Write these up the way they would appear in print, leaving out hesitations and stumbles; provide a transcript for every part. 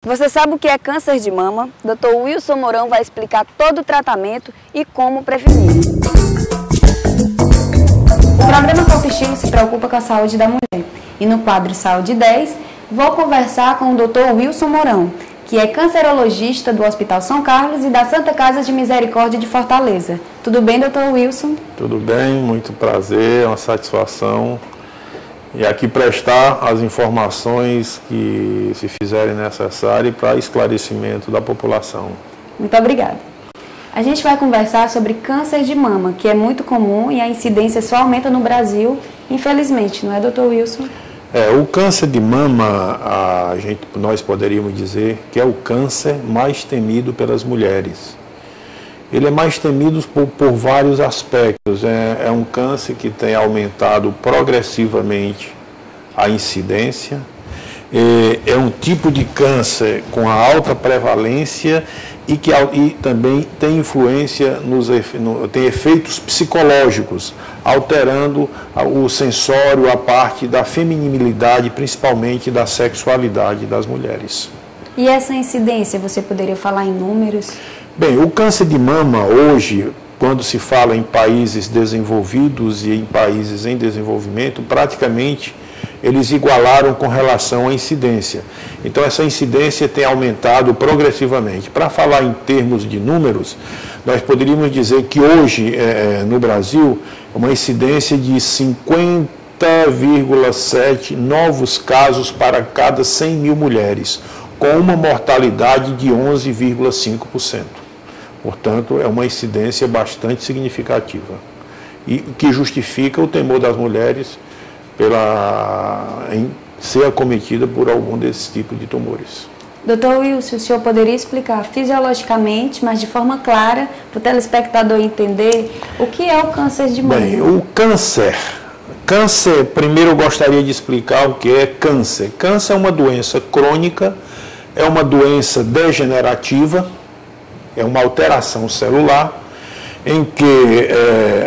Você sabe o que é câncer de mama? Dr. Wilson Mourão vai explicar todo o tratamento e como prevenir. O programa Top Estilo se preocupa com a saúde da mulher. E no quadro Saúde 10, vou conversar com o Dr. Wilson Mourão, que é cancerologista do Hospital São Carlos e da Santa Casa de Misericórdia de Fortaleza. Tudo bem, Dr. Wilson? Tudo bem, muito prazer, uma satisfação. E aqui prestar as informações que se fizerem necessárias para esclarecimento da população. Muito obrigada. A gente vai conversar sobre câncer de mama, que é muito comum e a incidência só aumenta no Brasil, infelizmente, não é, Dr. Wilson? O câncer de mama, nós poderíamos dizer que é o câncer mais temido pelas mulheres. Ele é mais temido por vários aspectos. É um câncer que tem aumentado progressivamente a incidência. É um tipo de câncer com a alta prevalência e também tem influência, tem efeitos psicológicos, alterando o sensório, a parte da feminilidade, principalmente da sexualidade das mulheres. E essa incidência, você poderia falar em números? Bem, o câncer de mama hoje, quando se fala em países desenvolvidos e em países em desenvolvimento, praticamente eles igualaram com relação à incidência. Então essa incidência tem aumentado progressivamente. Para falar em termos de números, nós poderíamos dizer que hoje no Brasil uma incidência de 50,7 novos casos para cada 100 mil mulheres, com uma mortalidade de 11,5%. Portanto, é uma incidência bastante significativa e que justifica o temor das mulheres em ser acometida por algum desses tipos de tumores. Dr. Wilson, o senhor poderia explicar fisiologicamente, mas de forma clara, para o telespectador entender o que é o câncer de mama? Bem, o câncer, primeiro eu gostaria de explicar o que é câncer. Câncer é uma doença crônica, é uma doença degenerativa, é uma alteração celular, em que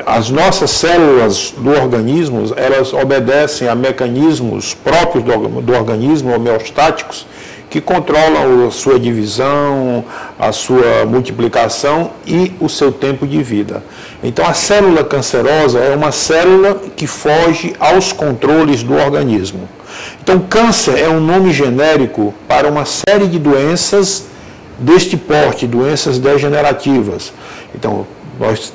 as nossas células do organismo, elas obedecem a mecanismos próprios do organismo, homeostáticos, que controlam a sua divisão, a sua multiplicação e o seu tempo de vida. Então a célula cancerosa é uma célula que foge aos controles do organismo. Então câncer é um nome genérico para uma série de doenças deste porte, doenças degenerativas. Então nós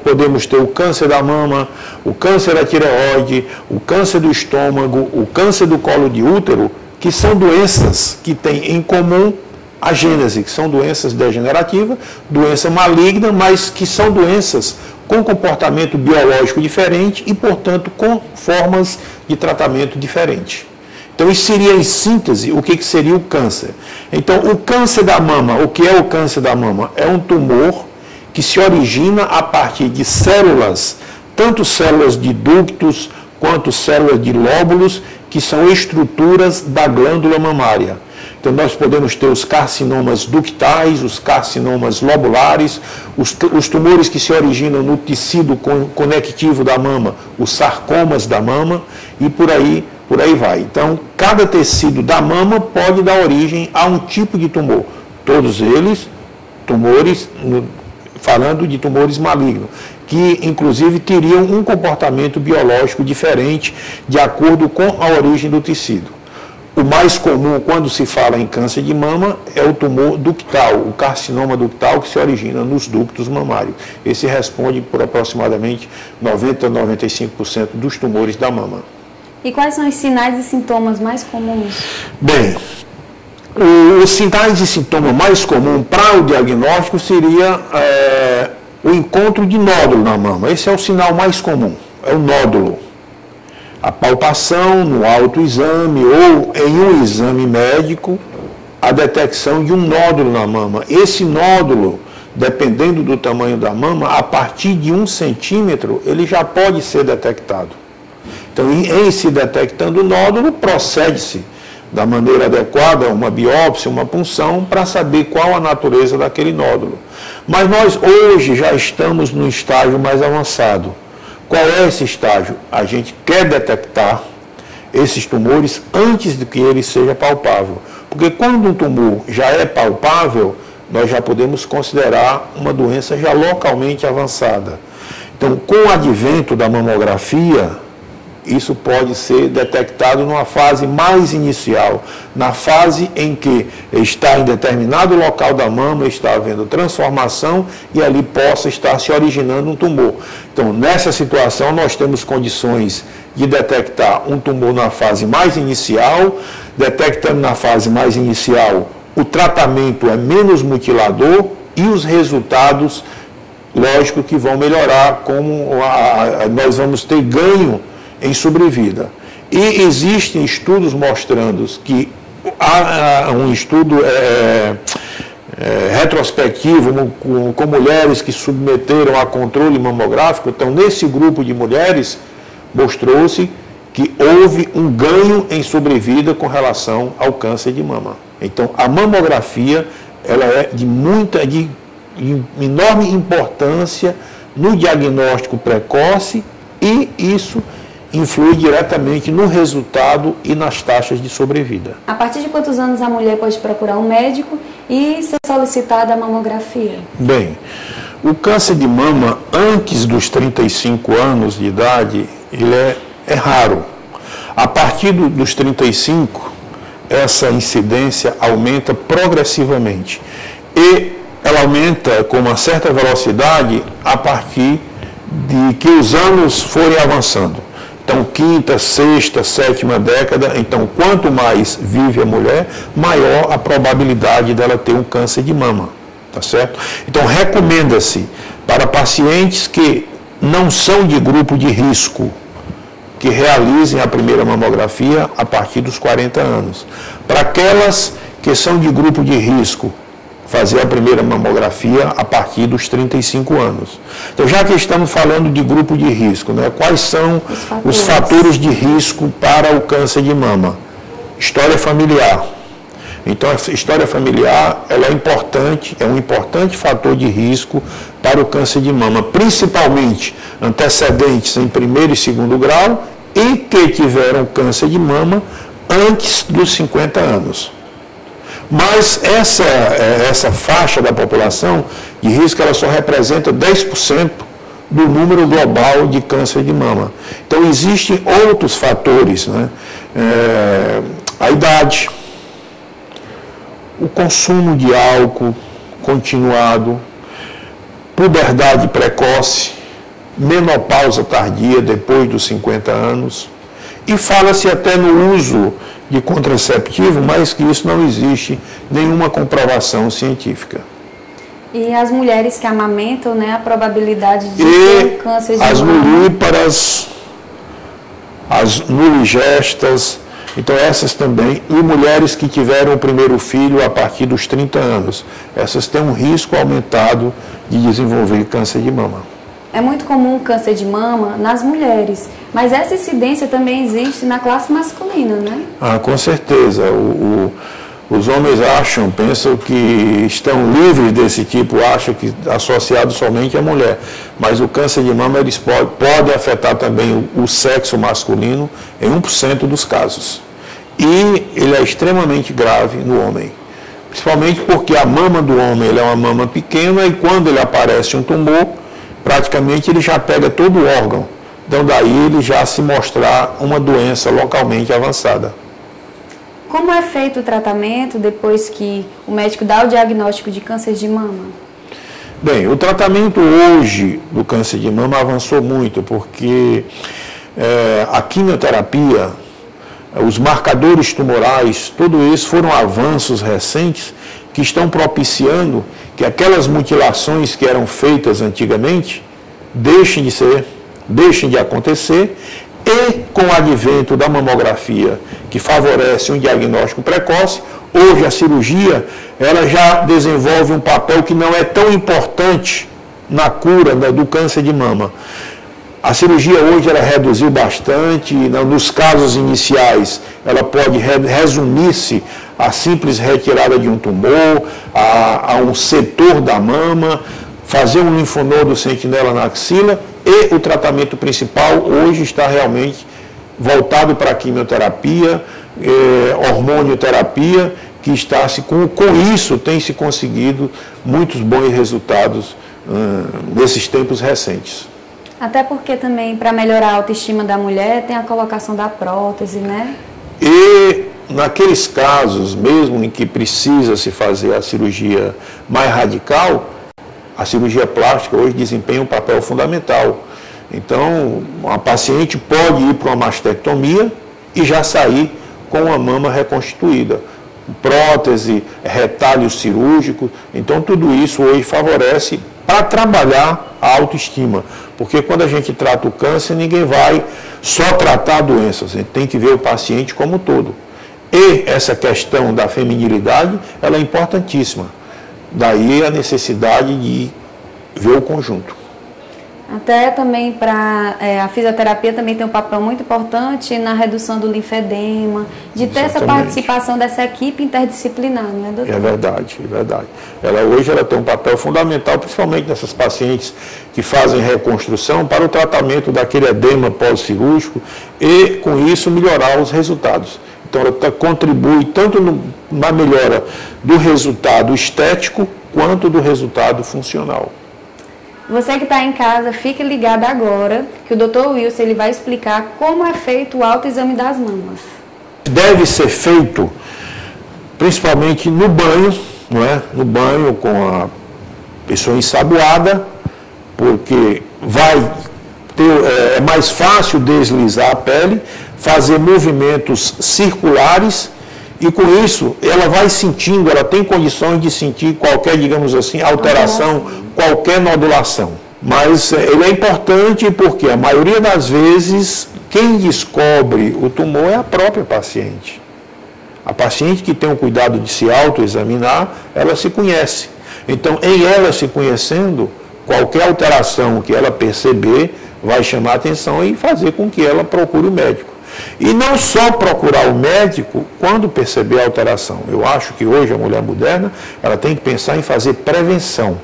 podemos ter o câncer da mama, o câncer da tireoide, o câncer do estômago, o câncer do colo de útero, que são doenças que têm em comum a gênese, que são doenças degenerativas, doença maligna, mas que são doenças com comportamento biológico diferente e, portanto, com formas de tratamento diferentes. Então, isso seria, em síntese, o que seria o câncer. Então, o câncer da mama, o que é o câncer da mama? É um tumor que se origina a partir de células, tanto células de ductos quanto células de lóbulos, que são estruturas da glândula mamária. Então nós podemos ter os carcinomas ductais, os carcinomas lobulares, os tumores que se originam no tecido conectivo da mama, os sarcomas da mama e por aí vai. Então cada tecido da mama pode dar origem a um tipo de tumor. Todos eles tumores, falando de tumores malignos, que inclusive teriam um comportamento biológico diferente de acordo com a origem do tecido. O mais comum quando se fala em câncer de mama é o tumor ductal, o carcinoma ductal que se origina nos ductos mamários. Esse responde por aproximadamente 90 a 95% dos tumores da mama. E quais são os sinais e sintomas mais comuns? Bem, os sinais e sintomas mais comuns para o diagnóstico seria o encontro de nódulo na mama. Esse é o sinal mais comum, é o nódulo. A palpação no autoexame ou em um exame médico, a detecção de um nódulo na mama. Esse nódulo, dependendo do tamanho da mama, a partir de 1 centímetro, ele já pode ser detectado. Então, em se detectando o nódulo, procede-se da maneira adequada, uma biópsia, uma punção, para saber qual a natureza daquele nódulo. Mas nós hoje já estamos no estágio mais avançado. Qual é esse estágio? A gente quer detectar esses tumores antes de que ele seja palpável. Porque quando um tumor já é palpável, nós já podemos considerar uma doença já localmente avançada. Então, com o advento da mamografia, isso pode ser detectado numa fase mais inicial, na fase em que está em determinado local da mama, está havendo transformação e ali possa estar se originando um tumor. Então, nessa situação, nós temos condições de detectar um tumor na fase mais inicial. Detectando na fase mais inicial, o tratamento é menos mutilador e os resultados, lógico que vão melhorar, como nós vamos ter ganho em sobrevida. E existem estudos mostrando que há um estudo retrospectivo com mulheres que submeteram a controle mamográfico. Então, nesse grupo de mulheres, mostrou-se que houve um ganho em sobrevida com relação ao câncer de mama. Então, a mamografia ela é de enorme importância no diagnóstico precoce e isso influi diretamente no resultado e nas taxas de sobrevida. A partir de quantos anos a mulher pode procurar um médico e ser solicitada a mamografia? Bem, o câncer de mama antes dos 35 anos de idade, ele é raro. A partir dos 35, essa incidência aumenta progressivamente. E ela aumenta com uma certa velocidade a partir de que os anos forem avançando. Então, quinta, sexta, sétima década, então, quanto mais vive a mulher, maior a probabilidade dela ter um câncer de mama, tá certo? Então, recomenda-se para pacientes que não são de grupo de risco, que realizem a primeira mamografia a partir dos 40 anos. Para aquelas que são de grupo de risco, fazer a primeira mamografia a partir dos 35 anos. Então, já que estamos falando de grupo de risco, né, quais são os fatores de risco para o câncer de mama? História familiar. Então, a história familiar ela é importante, é um importante fator de risco para o câncer de mama, principalmente antecedentes em primeiro e segundo grau e que tiveram câncer de mama antes dos 50 anos. Mas essa faixa da população de risco ela só representa 10% do número global de câncer de mama. Então, existem outros fatores, né? A idade, o consumo de álcool continuado, puberdade precoce, menopausa tardia depois dos 50 anos, e fala-se até no uso de contraceptivo, mas que isso não existe nenhuma comprovação científica. E as mulheres que amamentam, né, a probabilidade de ter câncer de mama? As mulíparas, as nuligestas, então essas também, e mulheres que tiveram o primeiro filho a partir dos 30 anos, essas têm um risco aumentado de desenvolver câncer de mama. É muito comum o câncer de mama nas mulheres, mas essa incidência também existe na classe masculina, né? Ah, com certeza. Os homens pensam que estão livres desse tipo, acham que associado somente à mulher. Mas o câncer de mama eles pode afetar também o sexo masculino em 1% dos casos. E ele é extremamente grave no homem. Principalmente porque a mama do homem é uma mama pequena e quando ele aparece um tumor, praticamente ele já pega todo o órgão. Então daí ele já se mostrar uma doença localmente avançada. Como é feito o tratamento depois que o médico dá o diagnóstico de câncer de mama? Bem, o tratamento hoje do câncer de mama avançou muito, porque a quimioterapia, os marcadores tumorais, tudo isso foram avanços recentes que estão propiciando que aquelas mutilações que eram feitas antigamente deixem de acontecer, e com o advento da mamografia, que favorece um diagnóstico precoce, hoje a cirurgia ela já desenvolve um papel que não é tão importante na cura do câncer de mama. A cirurgia hoje ela reduziu bastante, nos casos iniciais ela pode resumir-se à simples retirada de um tumor, a um setor da mama, fazer um linfonodo sentinela na axila, e o tratamento principal hoje está realmente voltado para a quimioterapia, hormonioterapia, que com isso tem se conseguido muitos bons resultados nesses tempos recentes. Até porque também, para melhorar a autoestima da mulher, tem a colocação da prótese, né? E naqueles casos, mesmo em que precisa se fazer a cirurgia mais radical, a cirurgia plástica hoje desempenha um papel fundamental. Então, a paciente pode ir para uma mastectomia e já sair com a mama reconstituída. Prótese, retalho cirúrgico, então tudo isso hoje favorece para trabalhar a autoestima. Porque quando a gente trata o câncer, ninguém vai só tratar doenças, a gente tem que ver o paciente como um todo. E essa questão da feminilidade, ela é importantíssima. Daí a necessidade de ver o conjunto. Até também a fisioterapia também tem um papel muito importante na redução do linfedema, de ter essa participação dessa equipe interdisciplinar, não é, doutor? É verdade, é verdade. Hoje ela tem um papel fundamental, principalmente nessas pacientes que fazem reconstrução para o tratamento daquele edema pós-cirúrgico e, com isso, melhorar os resultados. Então, ela contribui tanto na melhora do resultado estético quanto do resultado funcional. Você que está em casa, fique ligado agora, que o Dr. Wilson ele vai explicar como é feito o autoexame das mamas. Deve ser feito principalmente no banho, não é? No banho com a pessoa ensaboada, porque é mais fácil deslizar a pele, fazer movimentos circulares e com isso ela vai sentindo, ela tem condições de sentir qualquer, digamos assim, alteração, qualquer nodulação. Mas ele é importante porque a maioria das vezes quem descobre o tumor é a própria paciente. A paciente que tem o cuidado de se autoexaminar, ela se conhece. Então, em ela se conhecendo, qualquer alteração que ela perceber vai chamar a atenção e fazer com que ela procure o médico. E não só procurar o médico quando perceber a alteração. Eu acho que hoje a mulher moderna, ela tem que pensar em fazer prevenção.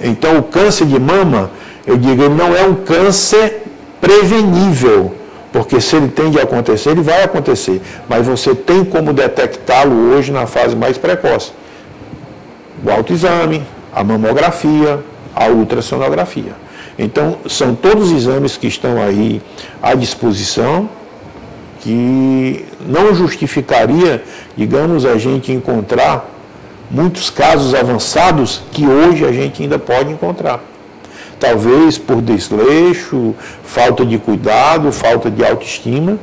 Então, o câncer de mama, eu digo, ele não é um câncer prevenível, porque se ele tem de acontecer, ele vai acontecer. Mas você tem como detectá-lo hoje na fase mais precoce. O autoexame, a mamografia, a ultrassonografia. Então, são todos os exames que estão aí à disposição, que não justificaria, digamos, a gente encontrar muitos casos avançados que hoje a gente ainda pode encontrar. Talvez por desleixo, falta de cuidado, falta de autoestima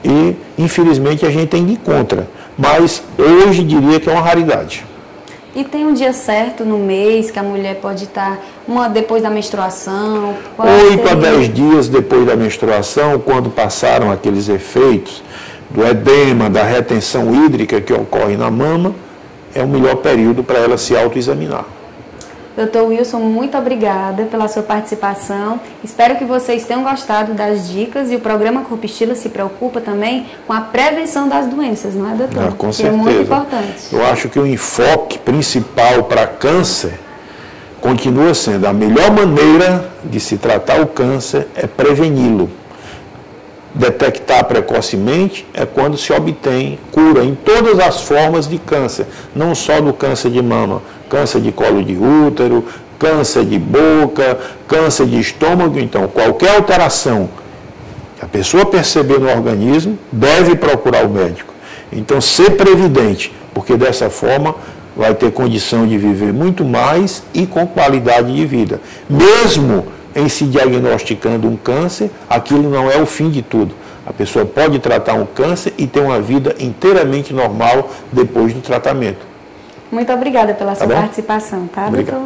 e, infelizmente, a gente tem de ir contra. Mas hoje diria que é uma raridade. E tem um dia certo no mês que a mulher pode estar depois da menstruação? 8 a 10 dias depois da menstruação, quando passaram aqueles efeitos do edema, da retenção hídrica que ocorre na mama, é o melhor período para ela se autoexaminar. Dr. Wilson, muito obrigada pela sua participação. Espero que vocês tenham gostado das dicas e o programa Corpo Estilo se preocupa também com a prevenção das doenças, não é, doutor? Com certeza. É muito importante. Eu acho que o enfoque principal para câncer continua sendo a melhor maneira de se tratar o câncer é preveni-lo. Detectar precocemente é quando se obtém cura em todas as formas de câncer, não só do câncer de mama, câncer de colo de útero, câncer de boca, câncer de estômago. Então, qualquer alteração que a pessoa perceber no organismo, deve procurar o médico. Então, ser previdente, porque dessa forma vai ter condição de viver muito mais e com qualidade de vida. Mesmo em se diagnosticando um câncer, aquilo não é o fim de tudo. A pessoa pode tratar um câncer e ter uma vida inteiramente normal depois do tratamento. Muito obrigada pela sua participação, tá, doutor?